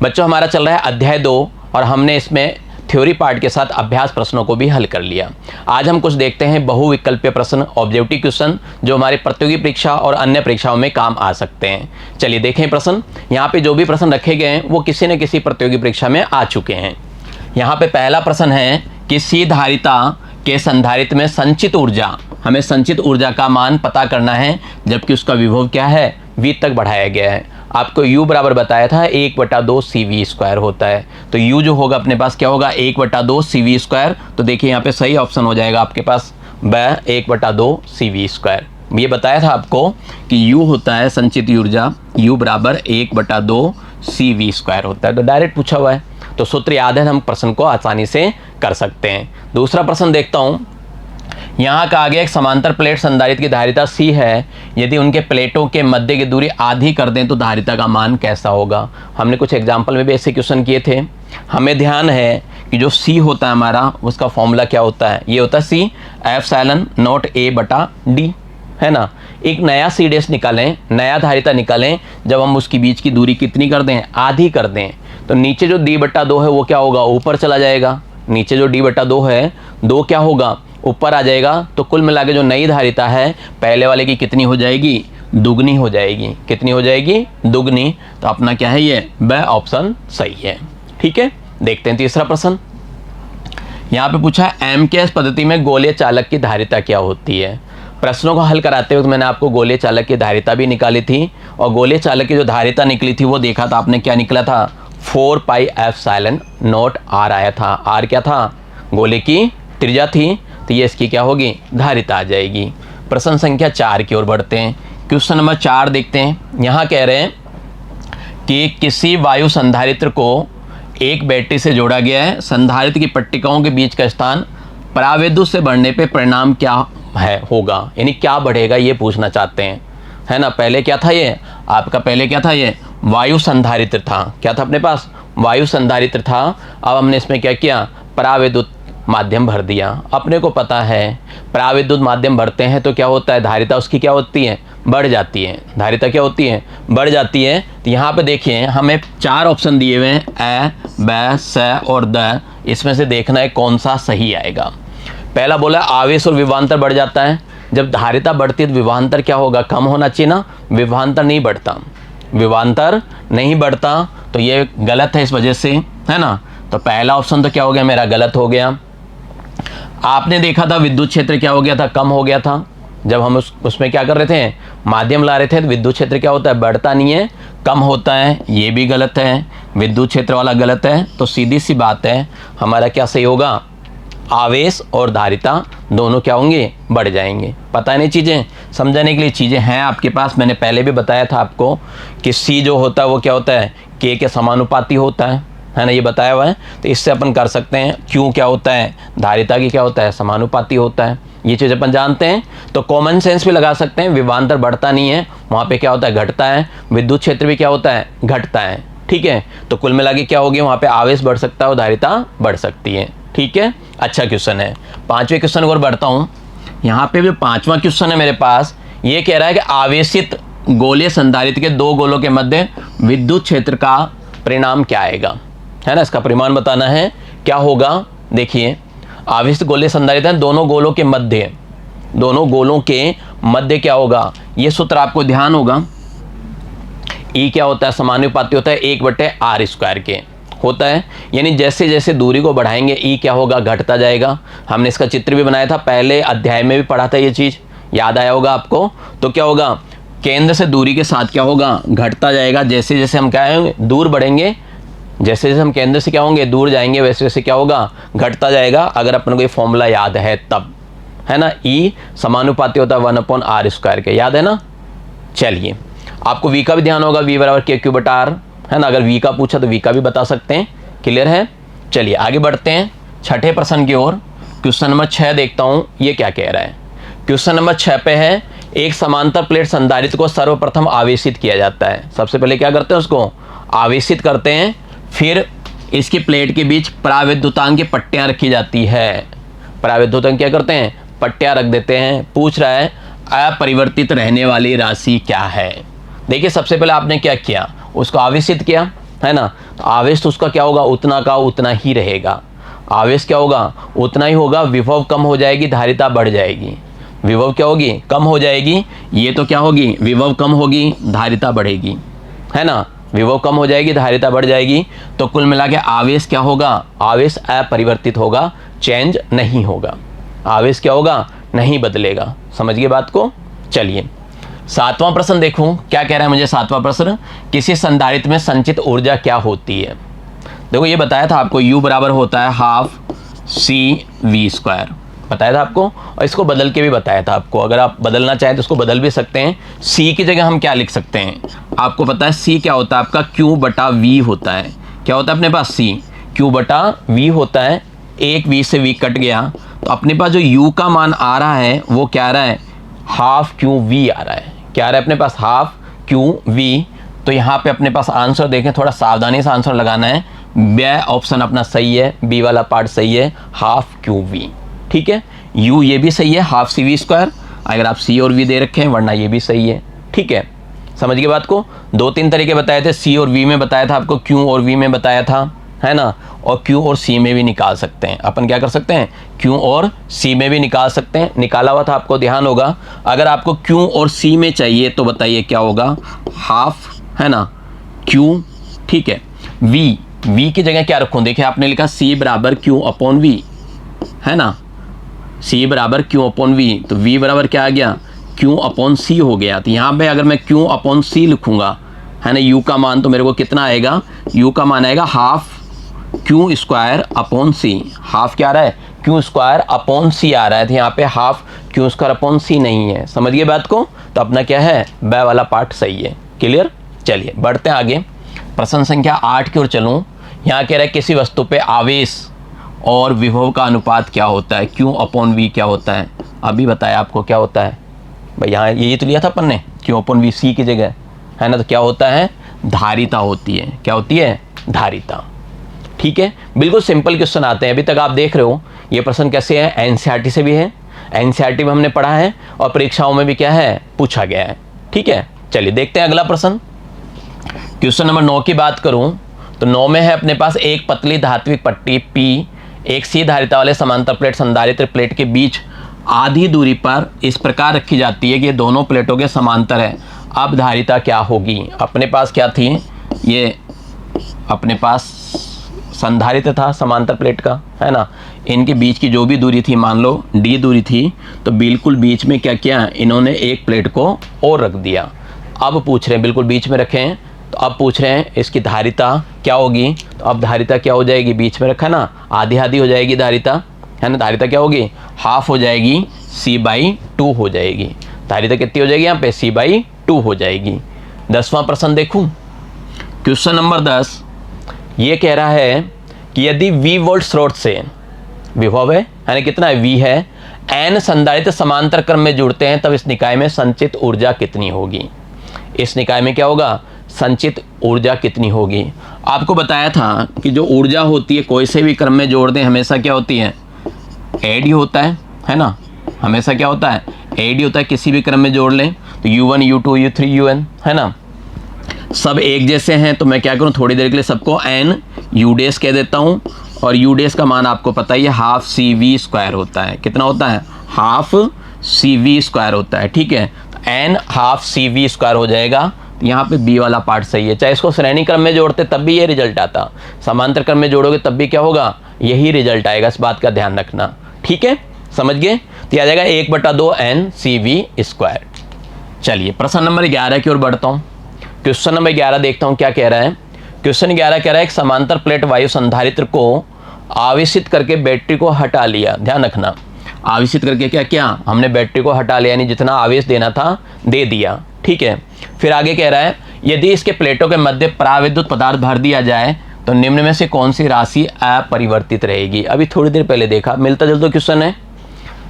बच्चों हमारा चल रहा है अध्याय 2 और हमने इसमें थ्योरी पार्ट के साथ अभ्यास प्रश्नों को भी हल कर लिया। आज हम कुछ देखते हैं बहुविकल्पीय प्रश्न, ऑब्जेक्टिव क्वेश्चन, जो हमारे प्रतियोगी परीक्षा और अन्य परीक्षाओं में काम आ सकते हैं। चलिए देखें प्रश्न। यहाँ पे जो भी प्रश्न रखे गए हैं वो किसी न किसी प्रतियोगी परीक्षा में आ चुके हैं। यहाँ पे पहला प्रश्न है कि सी धारिता के संधारित्र में संचित ऊर्जा, हमें संचित ऊर्जा का मान पता करना है, जबकि उसका विभव क्या है, v तक बढ़ाया गया है। आपको u बराबर बताया था 1/2 CV² होता है, तो u जो होगा अपने पास क्या होगा 1/2 CV²। तो देखिए यहाँ पे सही ऑप्शन हो जाएगा आपके पास 1/2 CV²। ये बताया था आपको कि u होता है संचित ऊर्जा, u बराबर 1/2 CV² होता है, तो डायरेक्ट पूछा हुआ है, तो सूत्र याद है, हम प्रश्न को आसानी से कर सकते हैं। दूसरा प्रश्न देखता हूँ। यहाँ का आगे एक समांतर प्लेट संधारित्र की धारिता C है, यदि उनके प्लेटों के मध्य की दूरी आधी कर दें तो धारिता का मान कैसा होगा। हमने कुछ एग्जाम्पल में भी ऐसे क्वेश्चन किए थे। हमें ध्यान है कि जो C होता है हमारा, उसका फॉर्मूला क्या होता है, ये होता है C ε0A/d, है ना। एक नया C डैश निकालें, नया धारिता निकालें, जब हम उसकी बीच की दूरी कितनी कर दें, आधी कर दें, तो नीचे जो d/2 है वो क्या होगा, ऊपर चला जाएगा। नीचे जो d/2 है, 2 क्या होगा, ऊपर आ जाएगा। तो कुल मिला के जो नई धारिता है पहले वाले की कितनी हो जाएगी, दुगनी हो जाएगी। कितनी हो जाएगी, दुगनी। तो अपना क्या है, ये ब ऑप्शन सही है। ठीक है, देखते हैं तीसरा प्रश्न। यहाँ पे पूछा MKS पद्धति में गोलीय चालक की धारिता क्या होती है। प्रश्नों को हल कराते हुए मैंने आपको गोलीय चालक की धारिता भी निकाली थी, और गोलीय चालक की जो धारिता निकली थी वो देखा था आपने, क्या निकला था, 4πε0r आया था। r क्या था, गोले की त्रिज्या थी, तो ये इसकी क्या होगी, धारिता आ जाएगी। प्रश्न संख्या 4 की ओर बढ़ते हैं। क्वेश्चन नंबर 4 देखते हैं। यहाँ कह रहे हैं कि किसी वायु संधारित्र को एक बैटरी से जोड़ा गया है, संधारित्र की पट्टिकाओं के बीच का स्थान परावैद्युत से बढ़ने पे परिणाम क्या है होगा, यानी क्या बढ़ेगा, ये पूछना चाहते हैं, है ना। पहले क्या था ये आपका, पहले क्या था, ये वायु संधारित्र था। क्या था अपने पास, वायु संधारित्र था। अब हमने इसमें क्या किया, परावैद्युत माध्यम भर दिया। अपने को पता है परावैद्युत माध्यम भरते हैं तो क्या होता है, धारिता उसकी क्या होती है, बढ़ जाती है। धारिता क्या होती है, बढ़ जाती है। तो यहाँ पे देखिए हमें 4 ऑप्शन दिए हुए हैं, अ, ब, स और द। इसमें से देखना है कौन सा सही आएगा। पहला बोला आवेश और विभवांतर बढ़ जाता है। जब धारिता बढ़ती है तो विभवांतर क्या होगा, कम होना चाहिए ना। विभवांतर नहीं बढ़ता, विभवांतर नहीं बढ़ता, तो ये गलत है इस वजह से, है ना। तो पहला ऑप्शन तो क्या हो गया मेरा, गलत हो गया। आपने देखा था विद्युत क्षेत्र क्या हो गया था, कम हो गया था। जब हम उसमें क्या कर रहे थे, माध्यम ला रहे थे, तो विद्युत क्षेत्र क्या होता है, बढ़ता नहीं है, कम होता है। ये भी गलत है, विद्युत क्षेत्र वाला गलत है। तो सीधी सी बात है, हमारा क्या सही होगा, आवेश और धारिता दोनों क्या होंगे, बढ़ जाएंगे। पता नहीं चीज़ें समझाने के लिए चीज़ें हैं आपके पास। मैंने पहले भी बताया था आपको कि C जो होता है वो क्या होता है, K के समानुपाती होता है ना, ये बताया हुआ है। तो इससे अपन कर सकते हैं Q क्या होता है, धारिता की क्या होता है, समानुपाती होता है। ये चीज़ अपन जानते हैं, तो कॉमन सेंस भी लगा सकते हैं। विभवांतर बढ़ता नहीं है, वहाँ पे क्या होता है, घटता है। विद्युत क्षेत्र भी क्या होता है, घटता है। ठीक है, तो कुल मिला के क्या होगी, वहाँ पे आवेश बढ़ सकता है और धारिता बढ़ सकती है। ठीक है, अच्छा क्वेश्चन है। 5वें क्वेश्चन की ओर बढ़ता हूँ। यहाँ पे जो 5वां क्वेश्चन है मेरे पास, ये कह रहा है कि आवेशित गोलीय संधारित्र के 2 गोलों के मध्य विद्युत क्षेत्र का परिणाम क्या आएगा, है ना। इसका परिमाण बताना है, क्या होगा। देखिए आवेशित गोलीय संधारित्र है, दोनों गोलों के मध्य, दोनों गोलों के मध्य क्या होगा, ये सूत्र आपको ध्यान होगा। E क्या होता है, समानुपाती होता है 1/r² के होता है। यानी जैसे जैसे दूरी को बढ़ाएंगे E क्या होगा, घटता जाएगा। हमने इसका चित्र भी बनाया था, पहले अध्याय में भी पढ़ा था, ये चीज़ याद आया होगा आपको। तो क्या होगा, केंद्र से दूरी के साथ क्या होगा, घटता जाएगा। जैसे जैसे हम क्या होंगे, दूर बढ़ेंगे, जैसे जैसे हम केंद्र से क्या होंगे, दूर जाएंगे, वैसे वैसे क्या होगा, घटता जाएगा। अगर अपन को ये फॉर्मूला याद है तब, है ना। E समानुपाती होता है 1/r² के, याद है ना। चलिए आपको V का भी ध्यान होगा, V बराबर KQ/R, है ना। अगर V का पूछा तो V का भी बता सकते हैं। क्लियर है, चलिए आगे बढ़ते हैं 6ठे प्रश्न की ओर। क्वेश्चन नंबर 6 देखता हूँ, ये क्या कह रहा है। क्वेश्चन नंबर 6 पे है, एक समांतर प्लेट संधारित्र को सर्वप्रथम आवेशित किया जाता है। सबसे पहले क्या करते हैं, उसको आवेशित करते हैं, फिर इसकी प्लेट के बीच परावैद्युतांक की पट्टियाँ रखी जाती है। परावैद्युतांक क्या करते हैं, पट्टियाँ रख देते हैं। पूछ रहा है अपरिवर्तित रहने वाली राशि क्या है। देखिए सबसे पहले आपने क्या किया, उसको आवेशित किया, है ना। तो आवेश तो उसका क्या होगा, उतना का उतना ही रहेगा। आवेश क्या होगा, उतना ही होगा। विभव कम हो जाएगी, धारिता बढ़ जाएगी। विभव क्या होगी, कम हो जाएगी। ये तो क्या होगी, विभव कम होगी, धारिता बढ़ेगी, है ना। विभव कम हो जाएगी, धारिता बढ़ जाएगी। तो कुल मिला के आवेश क्या होगा, आवेश अपरिवर्तित होगा, चेंज नहीं होगा। आवेश क्या होगा, नहीं बदलेगा। समझ गए बात को। चलिए 7वां प्रश्न देखूं क्या कह रहा है मुझे। 7वां प्रश्न, किसी संधारित्र में संचित ऊर्जा क्या होती है। देखो ये बताया था आपको, U बराबर होता है हाफ CV² बताया था आपको, और इसको बदल के भी बताया था आपको। अगर आप बदलना चाहें तो इसको बदल भी सकते हैं। C की जगह हम क्या लिख सकते हैं, आपको पता है C क्या होता है आपका, Q/V होता है। क्या होता है अपने पास, C Q/V होता है। एक V से V कट गया, तो अपने पास जो U का मान आ रहा है वो क्या आ रहा है, हाफ QV आ रहा है। क्या आ रहा है अपने पास, हाफ QV। तो यहाँ पे अपने पास आंसर देखें, थोड़ा सावधानी से आंसर लगाना है। बी ऑप्शन अपना सही है, बी वाला पार्ट सही है, हाफ QV। ठीक है, U ये भी सही है, हाफ CV²। अगर आप C और V दे रखे हैं, वरना ये भी सही है। ठीक है, समझ गए बात को। 2-3 तरीके बताए थे, C और V में बताया था आपको, Q और V में बताया था, है ना। और Q और C में भी निकाल सकते हैं अपन। क्या कर सकते हैं, Q और C में भी निकाल सकते हैं। निकाला हुआ था आपको ध्यान होगा। अगर आपको Q और C में चाहिए तो बताइए क्या होगा, हाफ, है ना, Q। ठीक है, V की जगह क्या रखूं, देखिए आपने लिखा C बराबर Q/V, है ना। C बराबर Q/V, तो V बराबर क्या आ गया, Q/C हो गया। तो यहाँ पे अगर मैं Q/C लिखूंगा, है ना, U का मान तो मेरे को कितना आएगा, U का मान आएगा हाफ Q²/C। हाफ क्या आ रहा है, Q²/C आ रहा है। तो यहाँ पे हाफ Q²/C नहीं है। समझ गए बात को। तो अपना क्या है, ब वाला पार्ट सही है। क्लियर। चलिए बढ़ते हैं आगे, प्रश्न संख्या 8 की ओर चलूँ। यहाँ कह रहा है किसी वस्तु पे आवेश और विभव का अनुपात क्या होता है, Q/V क्या होता है। अभी बताया आपको क्या होता है भाई, यहाँ ये तो लिया था अपन ने, Q/V C की जगह, है ना। तो क्या होता है, धारिता होती है। क्या होती है, धारिता। ठीक है, बिल्कुल सिंपल क्वेश्चन आते हैं। अभी तक आप देख रहे हो ये प्रश्न कैसे है, एनसीईआरटी से भी है, एनसीईआरटी में हमने पढ़ा है, और परीक्षाओं में भी क्या है, पूछा गया है। ठीक है, चलिए देखते हैं अगला प्रश्न। क्वेश्चन नंबर 9 की बात करूं तो 9 में है अपने पास एक पतली धात्विक पट्टी P एक C धारिता वाले समांतर प्लेट संधारित्र प्लेट के बीच आधी दूरी पर इस प्रकार रखी जाती है कि ये दोनों प्लेटों के समांतर है। अब धारिता क्या होगी। अपने पास क्या थी, ये अपने पास संधारित्र था समांतर प्लेट का, है ना। इनके बीच की जो भी दूरी थी, मान लो D दूरी थी, तो बिल्कुल बीच में क्या किया इन्होंने, एक प्लेट को और रख दिया। अब पूछ रहे हैं, बिल्कुल बीच में रखे हैं, तो अब पूछ रहे हैं इसकी धारिता क्या होगी। तो अब धारिता क्या हो जाएगी, बीच में रखा ना, आधी आधी हो जाएगी धारिता, है ना। धारिता क्या होगी, हाफ हो जाएगी, C/2 हो जाएगी। धारिता कितनी हो जाएगी यहाँ पे, C/2 हो जाएगी। 10वां प्रश्न देखूं, क्वेश्चन नंबर 10 ये कह रहा है कि यदि V वोल्ट स्रोत से विभव है, यानी कितना है, V है, N संधारित्र समांतर क्रम में जुड़ते हैं, तब इस निकाय में संचित ऊर्जा कितनी होगी। इस निकाय में क्या होगा, संचित ऊर्जा कितनी होगी। आपको बताया था कि जो ऊर्जा होती है कोई से भी क्रम में जोड़ दें, हमेशा क्या होती है, एडी होता है ना। हमेशा क्या होता है, एडी होता है। किसी भी क्रम में जोड़ लें तो U1 U2 U3 UN, है ना। सब एक जैसे हैं, तो मैं क्या करूं, थोड़ी देर के लिए सबको N U' कह देता हूं। और U' का मान आपको पता ही है, हाफ CV² होता है। कितना होता है, हाफ CV² होता है। ठीक है, N हाफ CV² हो जाएगा। तो यहाँ पे B वाला पार्ट सही है। चाहे इसको श्रेणी क्रम में जोड़ते तब भी ये रिजल्ट आता, समांतर क्रम में जोड़ोगे तब भी क्या होगा, यही रिजल्ट आएगा। इस बात का ध्यान रखना। ठीक है, समझ गए। तो आ जाएगा 1/2 NCV²। चलिए प्रश्न नंबर 11 की ओर बढ़ता हूँ। क्वेश्चन नंबर 11 देखता हूँ क्या कह रहा है। क्वेश्चन 11 कह रहा है एक समांतर प्लेट वायु संधारित्र को आवेशित करके बैटरी को हटा लिया। ध्यान रखना, आवेशित करके क्या किया हमने, बैटरी को हटा लिया, यानी जितना आवेश देना था दे दिया। ठीक है, फिर आगे कह रहा है यदि इसके प्लेटों के मध्य पराविद्युत पदार्थ भर दिया जाए तो निम्न में से कौन सी राशि अपरिवर्तित रहेगी। अभी थोड़ी देर पहले देखा, मिलता जुलता क्वेश्चन है।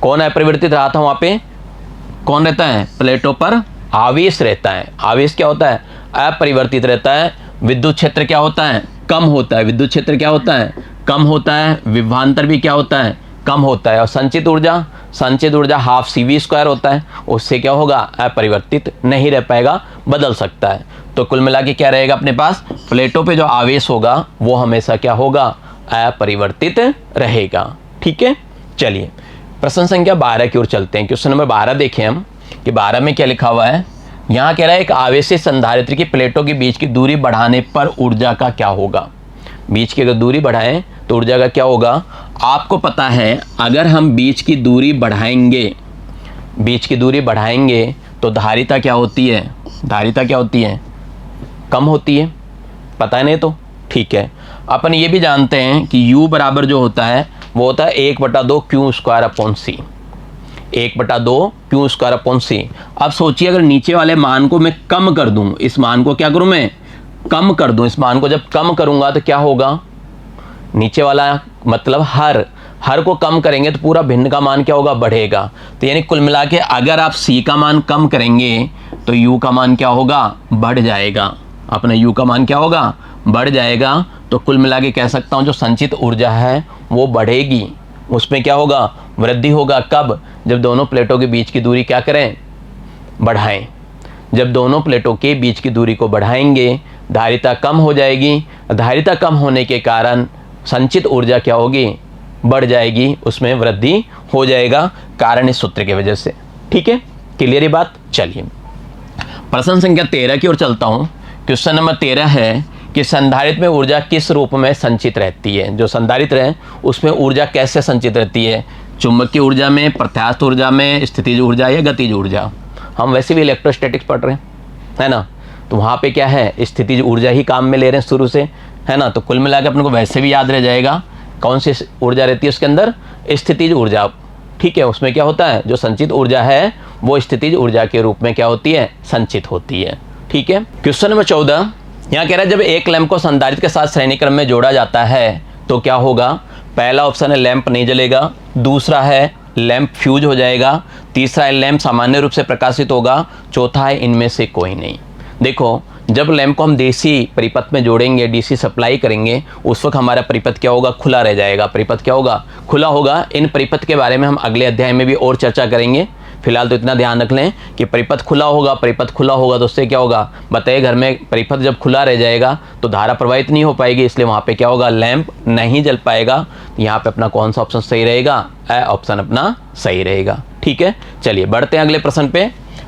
कौन अपरिवर्तित रहा था वहाँ पे, कौन रहता है, प्लेटों पर आवेश रहता है। आवेश क्या होता है, अपरिवर्तित रहता है। विद्युत क्षेत्र क्या होता है, कम होता है। विद्युत क्षेत्र क्या होता है, कम होता है। विभवांतर भी क्या होता है, कम होता है। और संचित ऊर्जा, संचित ऊर्जा हाफ CV² होता है, उससे क्या होगा, अपरिवर्तित नहीं रह पाएगा, बदल सकता है। तो कुल मिला के क्या रहेगा अपने पास, प्लेटों पे जो आवेश होगा वो हमेशा क्या होगा, अपरिवर्तित रहेगा। ठीक है, चलिए प्रश्न संख्या 12 की ओर चलते हैं। क्वेश्चन नंबर 12 देखें हम कि 12 में क्या लिखा हुआ है। यहाँ कह रहा है एक आवेशित संधारित्र की प्लेटों के बीच की दूरी बढ़ाने पर ऊर्जा का क्या होगा। बीच की अगर दूरी बढ़ाएं तो ऊर्जा का क्या होगा। आपको पता है अगर हम बीच की दूरी बढ़ाएंगे तो धारिता क्या होती है, धारिता क्या होती है, कम होती है। पता है नहीं तो ठीक है। अपन ये भी जानते हैं कि U बराबर जो होता है वो होता है 1/2 Q² C, 1/2 Q² C। अब सोचिए अगर नीचे वाले मान को मैं कम कर दूं, इस मान को क्या करूं, मैं कम कर दूं। इस मान को जब कम करूंगा तो क्या होगा, नीचे वाला मतलब हर को कम करेंगे तो पूरा भिन्न का मान क्या होगा, बढ़ेगा। तो यानी कुल मिला के अगर आप C का मान कम करेंगे तो U का मान क्या होगा, बढ़ जाएगा। अपना U का मान क्या होगा, बढ़ जाएगा। तो कुल मिला के कह सकता हूँ जो संचित ऊर्जा है वो बढ़ेगी, उसमें क्या होगा, वृद्धि होगा। कब, जब दोनों प्लेटों के बीच की दूरी क्या करें, बढ़ाएं। जब दोनों प्लेटों के बीच की दूरी को बढ़ाएंगे धारिता कम हो जाएगी। धारिता कम होने के कारण संचित ऊर्जा क्या होगी, बढ़ जाएगी, उसमें वृद्धि हो जाएगा, कारण इस सूत्र की वजह से। ठीक है, क्लियर ये बात। चलिए प्रश्न संख्या 13 की ओर चलता हूं। क्वेश्चन नंबर 13 है कि संधारित्र में ऊर्जा किस रूप में संचित रहती है। जो संधारित्र है उसमें ऊर्जा कैसे संचित रहती है, चुंबकीय ऊर्जा में, प्रत्यास्थ ऊर्जा में, स्थितिज ऊर्जा या गतिज ऊर्जा। हम वैसे भी इलेक्ट्रोस्टैटिक्स पढ़ रहे हैं, है ना, तो वहाँ पे क्या है, स्थितिज ऊर्जा ही काम में ले रहे हैं शुरू से, है ना। तो कुल मिलाकर अपने को वैसे भी याद रह जाएगा कौन सी ऊर्जा रहती है उसके अंदर, स्थितिज ऊर्जा। ठीक है, उसमें क्या होता है, जो संचित ऊर्जा है वो स्थितिज ऊर्जा के रूप में क्या होती है, संचित होती है। ठीक है, क्वेश्चन नंबर 14 यहाँ कह रहा है जब एक लैंप को संधारित्र के साथ श्रेणी क्रम में जोड़ा जाता है तो क्या होगा। पहला ऑप्शन है लैंप नहीं जलेगा, दूसरा है लैंप फ्यूज हो जाएगा, तीसरा है लैंप सामान्य रूप से प्रकाशित होगा, चौथा है इनमें से कोई नहीं। देखो जब लैंप को हम देसी परिपथ में जोड़ेंगे, डीसी सप्लाई करेंगे, उस वक्त हमारा परिपथ क्या होगा, खुला रह जाएगा। परिपथ क्या होगा, खुला होगा। इन परिपथ के बारे में हम अगले अध्याय में भी और चर्चा करेंगे। फिलहाल तो इतना ध्यान रख लें कि परिपथ खुला होगा, परिपथ खुला होगा तो उससे क्या होगा, बताइए, घर में परिपथ जब खुला रह जाएगा तो धारा प्रवाहित नहीं हो पाएगी, इसलिए वहाँ पे क्या होगा, लैंप नहीं जल पाएगा। यहाँ पे अपना कौन सा ऑप्शन सही रहेगा, ऑप्शन अपना सही रहेगा। ठीक है, चलिए बढ़ते हैं अगले प्रश्न पे।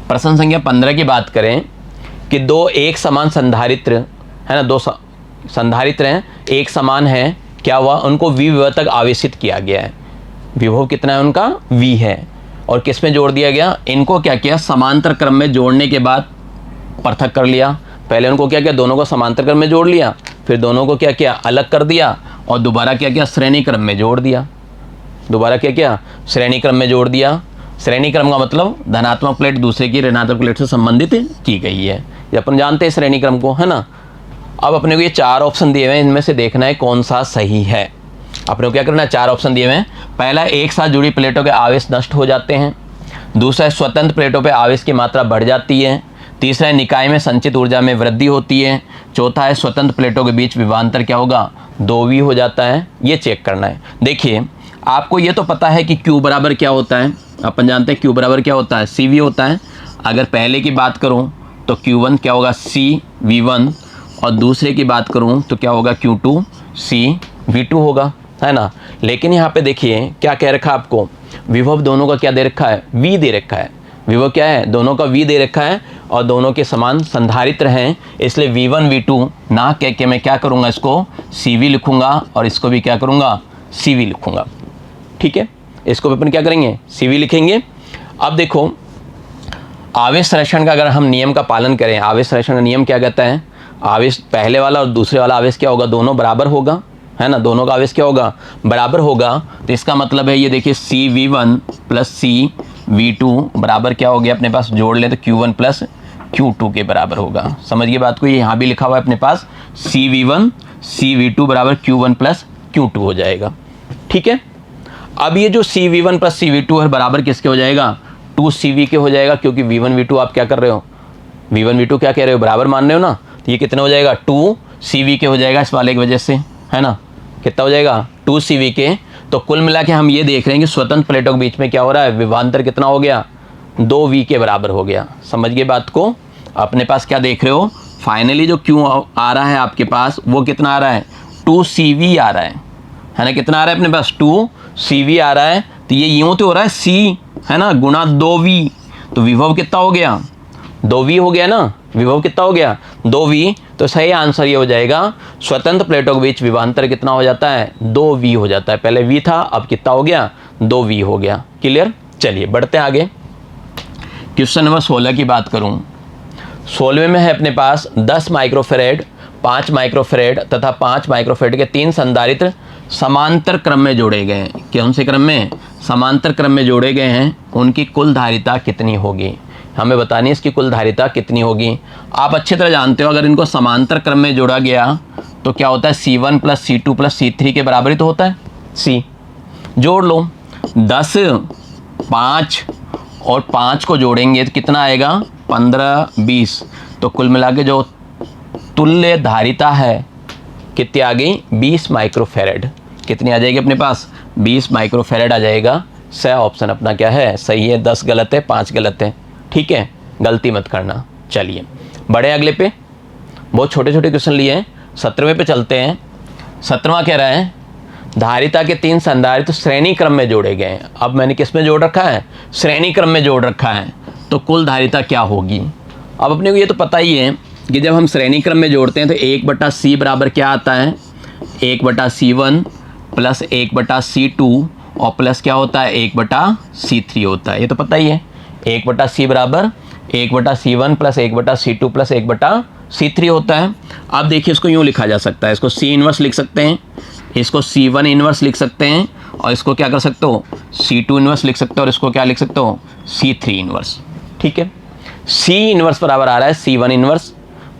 प्रश्न संख्या 15 की बात करें कि दो एक समान संधारित्र है ना, दो संधारित्र हैं, एक समान है, क्या हुआ, उनको V विभव तक आवेशित किया गया है। विभव कितना है उनका, V है, और किस में जोड़ दिया गया, इनको क्या किया, समांतर क्रम में जोड़ने के बाद पृथक कर लिया। पहले उनको क्या किया, दोनों को समांतर क्रम में जोड़ लिया, फिर दोनों को क्या किया, अलग कर दिया, और दोबारा क्या किया, श्रेणी क्रम में जोड़ दिया। दोबारा क्या किया, श्रेणी क्रम में जोड़ दिया। श्रेणी क्रम का मतलब धनात्मक प्लेट दूसरे की ऋणात्मक प्लेट से संबंधित की गई है, ये अपन जानते हैं श्रेणी क्रम को, है ना। अब अपने को ये 4 ऑप्शन दिए हुए हैं, इनमें से देखना है कौन सा सही है। अपने को क्या करना है, 4 ऑप्शन दिए हुए हैं। पहला, एक साथ जुड़ी प्लेटों के आवेश नष्ट हो जाते हैं। दूसरा, स्वतंत्र प्लेटों पे आवेश की मात्रा बढ़ जाती है। तीसरा है, निकाय में संचित ऊर्जा में वृद्धि होती है। चौथा है, स्वतंत्र प्लेटों के बीच विभवांतर क्या होगा, 2V हो जाता है। ये चेक करना है। देखिए आपको ये तो पता है कि Q बराबर क्या होता है, अपन जानते हैं Q बराबर क्या होता है, CV होता है। अगर पहले की बात करूँ तो Q1 क्या होगा, CV1, और दूसरे की बात करूँ तो क्या होगा, Q2 CV2 होगा, है ना। लेकिन यहाँ पे देखिए क्या कह रखा है आपको, विभव दोनों का क्या दे रखा है, V दे रखा है। विभव क्या है, दोनों का V दे रखा है, और दोनों के समान संधारित्र हैं, इसलिए V1 V2 ना कह के मैं क्या करूँगा, इसको CV लिखूँगा, और इसको भी क्या करूँगा, CV लिखूँगा। ठीक है, इसको भी अपन क्या करेंगे, CV लिखेंगे। अब देखो आवेश संरक्षण का अगर हम नियम का पालन करें, आवेश संरक्षण का नियम क्या कहता है, आवेश पहले वाला और दूसरे वाला आवेश क्या होगा, दोनों बराबर होगा, है ना। दोनों का आवेश क्या होगा, बराबर होगा। तो इसका मतलब है ये देखिए CV1 प्लस CV2 बराबर क्या हो गया, अपने पास जोड़ ले तो Q1 प्लस Q2 के बराबर होगा। समझिए बात को, ये यहाँ भी लिखा हुआ है अपने पास, CV1 CV2 बराबर Q1 प्लस Q2 हो जाएगा। ठीक है, अब ये जो CV1 प्लस CV2 है बराबर किसके हो जाएगा, 2CV के हो जाएगा, क्योंकि V1 V2 आप क्या कर रहे हो, V1 V2 क्या कह रहे हो, बराबर मान रहे हो ना। तो ये कितना हो जाएगा, 2CV के हो जाएगा इस वाले की वजह से, है ना। कितना हो जाएगा, 2CV के। तो कुल मिला के हम ये देख रहे हैं कि स्वतंत्र प्लेटों के बीच में क्या हो रहा है, विभवांतर कितना हो गया, 2v के बराबर हो गया। समझ गए बात को। अपने पास क्या देख रहे हो, फाइनली जो क्यू आ रहा है आपके पास वो कितना आ रहा है, 2cv आ रहा है ना। कितना आ रहा है अपने पास, 2cv आ रहा है। तो ये यूँ तो हो रहा है c है ना गुना 2v, तो विभव कितना हो गया, 2v हो गया ना। विभव कितना हो गया, 2v। तो सही आंसर ये हो जाएगा, स्वतंत्र प्लेटों के बीच विभवांतर कितना हो जाता है, 2v हो जाता है। पहले v था, अब कितना हो गया, 2v हो गया। क्लियर। चलिए बढ़ते हैं आगे। क्वेश्चन नंबर 16 की बात करूं, 16वें में है अपने पास 10 माइक्रोफेरेड, 5 माइक्रोफेरेड तथा 5 माइक्रोफेरेड के 3 संधारित्र समांतर क्रम में जोड़े गए हैं। कौन से क्रम में, समांतर क्रम में जोड़े गए हैं। उनकी कुल धारिता कितनी होगी, हमें बतानी है इसकी कुल धारिता कितनी होगी। आप अच्छी तरह जानते हो, अगर इनको समांतर क्रम में जोड़ा गया तो क्या होता है, C1 + C2 + C3 के बराबर ही तो होता है C। जोड़ लो, 10, 5 और 5 को जोड़ेंगे तो कितना आएगा, 15, 20। तो कुल मिला के जो तुल्य धारिता है कितनी आ गई, 20 माइक्रोफेरेड। कितनी आ जाएगी अपने पास, 20 माइक्रोफेरेड आ जाएगा। सही ऑप्शन अपना क्या है, सही है। 10 गलत है, 5 गलत है, ठीक है, गलती मत करना। चलिए बढ़े अगले पे, बहुत छोटे छोटे क्वेश्चन लिए हैं। 17वें पे चलते हैं। 17वां कह रहा है धारिता के 3 संधारित्र श्रेणी क्रम में जोड़े गए हैं। अब मैंने किस में जोड़ रखा है, श्रेणी क्रम में जोड़ रखा है, तो कुल धारिता क्या होगी। अब अपने को ये तो पता ही है कि जब हम श्रेणी क्रम में जोड़ते हैं तो 1/c बराबर क्या आता है, 1/c1 + 1/c2 और प्लस क्या होता है, 1/c3 होता है। ये तो पता ही है, 1/c बराबर 1/c1 + 1/c2 + 1/c3 होता है। अब देखिए इसको यूँ लिखा जा सकता है, इसको C इन्वर्स लिख सकते हैं, इसको C1 इन्वर्स लिख सकते हैं, और इसको क्या कर सकते हो, C2 इन्वर्स लिख सकते हो, और इसको क्या लिख सकते हो, C3 इन्वर्स। ठीक है, C इन्वर्स बराबर आ रहा है C1 inverse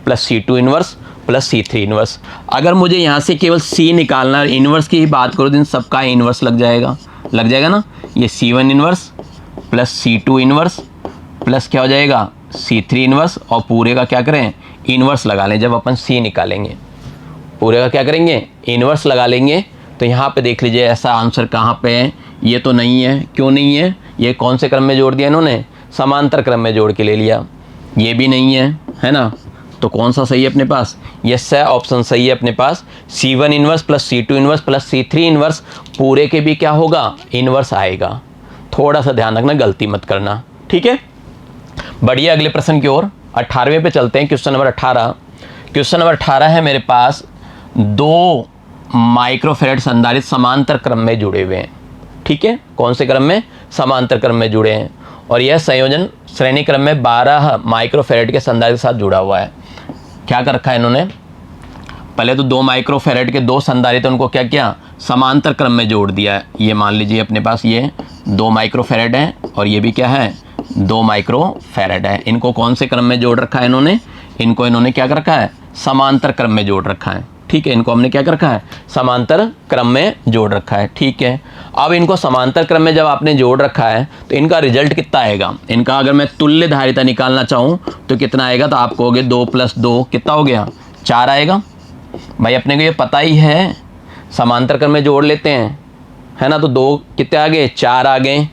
+ C2 inverse + C3 inverse. अगर मुझे यहाँ से केवल C निकालना, इन्वर्स की ही बात करो, दिन सबका इन्वर्स लग जाएगा ना। ये C1 inverse + C2 inverse plus क्या हो जाएगा, C3 इन्वर्स, और पूरे का क्या करें, इन्वर्स लगा लें। जब अपन C निकालेंगे पूरे का क्या करेंगे, इन्वर्स लगा लेंगे। तो यहाँ पे देख लीजिए ऐसा आंसर कहाँ पे है, ये तो नहीं है। क्यों नहीं है, ये कौन से क्रम में जोड़ दिया इन्होंने, समांतर क्रम में जोड़ के ले लिया। ये भी नहीं है ना। तो कौन सा सही है अपने पास, ये सही ऑप्शन सही है अपने पास। C1 inverse + C2 inverse + C3 inverse, पूरे के भी क्या होगा, इन्वर्स आएगा। थोड़ा सा ध्यान रखना, गलती मत करना, ठीक है। बढ़िए अगले प्रश्न की ओर, 18वें पे चलते हैं। Question number 18। क्वेश्चन नंबर 18 है मेरे पास 2 माइक्रोफेरेड संधारित्र समांतर क्रम में जुड़े हुए हैं। ठीक है, कौन से क्रम में, समांतर क्रम में जुड़े हैं, और यह संयोजन श्रेणी क्रम में 12 माइक्रोफेरेड के संधारित्र के साथ जुड़ा हुआ है। क्या कर रखा है इन्होंने, पहले तो 2 माइक्रोफेरेड के 2 संधारित्र उनको क्या किया, समांतर क्रम में जोड़ दिया है। ये मान लीजिए अपने पास ये 2 माइक्रोफेरेड है, और ये भी क्या है, 2 माइक्रोफेरेड है। इनको कौन से क्रम में जोड़ रखा है इन्होंने, इन्होंने क्या कर रखा है, समांतर क्रम में जोड़ रखा है। ठीक है, इनको हमने क्या कर रखा है, समांतर क्रम में जोड़ रखा है। ठीक है, अब इनको समांतर क्रम में जब आपने जोड़ रखा है तो इनका रिजल्ट कितना आएगा, इनका अगर मैं तुल्य धारिता निकालना चाहूँ तो कितना आएगा, तो आप कहोगे 2 + 2 कितना हो गया, 4 आएगा। भाई अपने को ये पता ही है, समांतर क्रम में जोड़ लेते हैं, है ना। तो 2 कितने आ गए, 4 आ गए।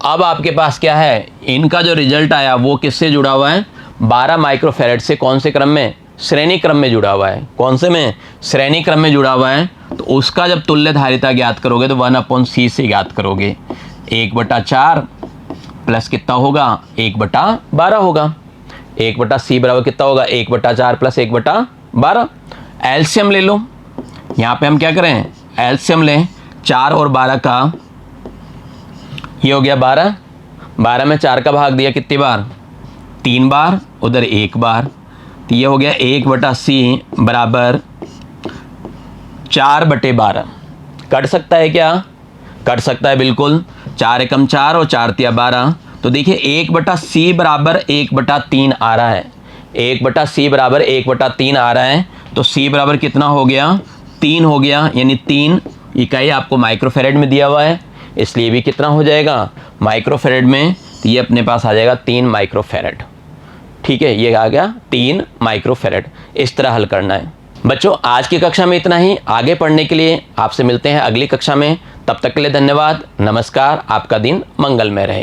अब आपके पास क्या है, इनका जो रिजल्ट आया वो किससे जुड़ा हुआ है, 12 माइक्रोफेरेड से। कौन से क्रम में, श्रेणी क्रम में जुड़ा हुआ है। कौन से में, श्रेणी क्रम में जुड़ा हुआ है। तो उसका जब तुल्य धारिता ज्ञात करोगे तो 1/c से ज्ञात करोगे। 1/4 प्लस कितना होगा, 1/12 होगा। 1/c बराबर कितना होगा, 1/4 + 1/12। एलसीएम ले लो, यहाँ पे हम क्या करें, एलसीएम लें। 4 और 12 का, ये हो गया 12। 12 में 4 का भाग दिया कितनी बार, 3 बार, उधर 1 बार। तो ये हो गया 1/c बराबर 4/12। कट सकता है क्या, कट सकता है बिल्कुल। 4 एकम 4 और 4 तिया 12। तो देखिए 1/c बराबर 1/3 आ रहा है। 1/c बराबर 1/3 आ रहा है। तो c बराबर कितना हो गया, 3 हो गया, यानी 3 इकाई आपको माइक्रोफेरेड में दिया हुआ है, इसलिए भी कितना हो जाएगा, माइक्रोफेरेड में। तो ये अपने पास आ जाएगा 3 माइक्रोफेरेड। ठीक है, ये आ गया 3 माइक्रोफेरेड। इस तरह हल करना है। बच्चों आज की कक्षा में इतना ही। आगे पढ़ने के लिए आपसे मिलते हैं अगली कक्षा में। तब तक के लिए धन्यवाद, नमस्कार, आपका दिन मंगलमय रहे।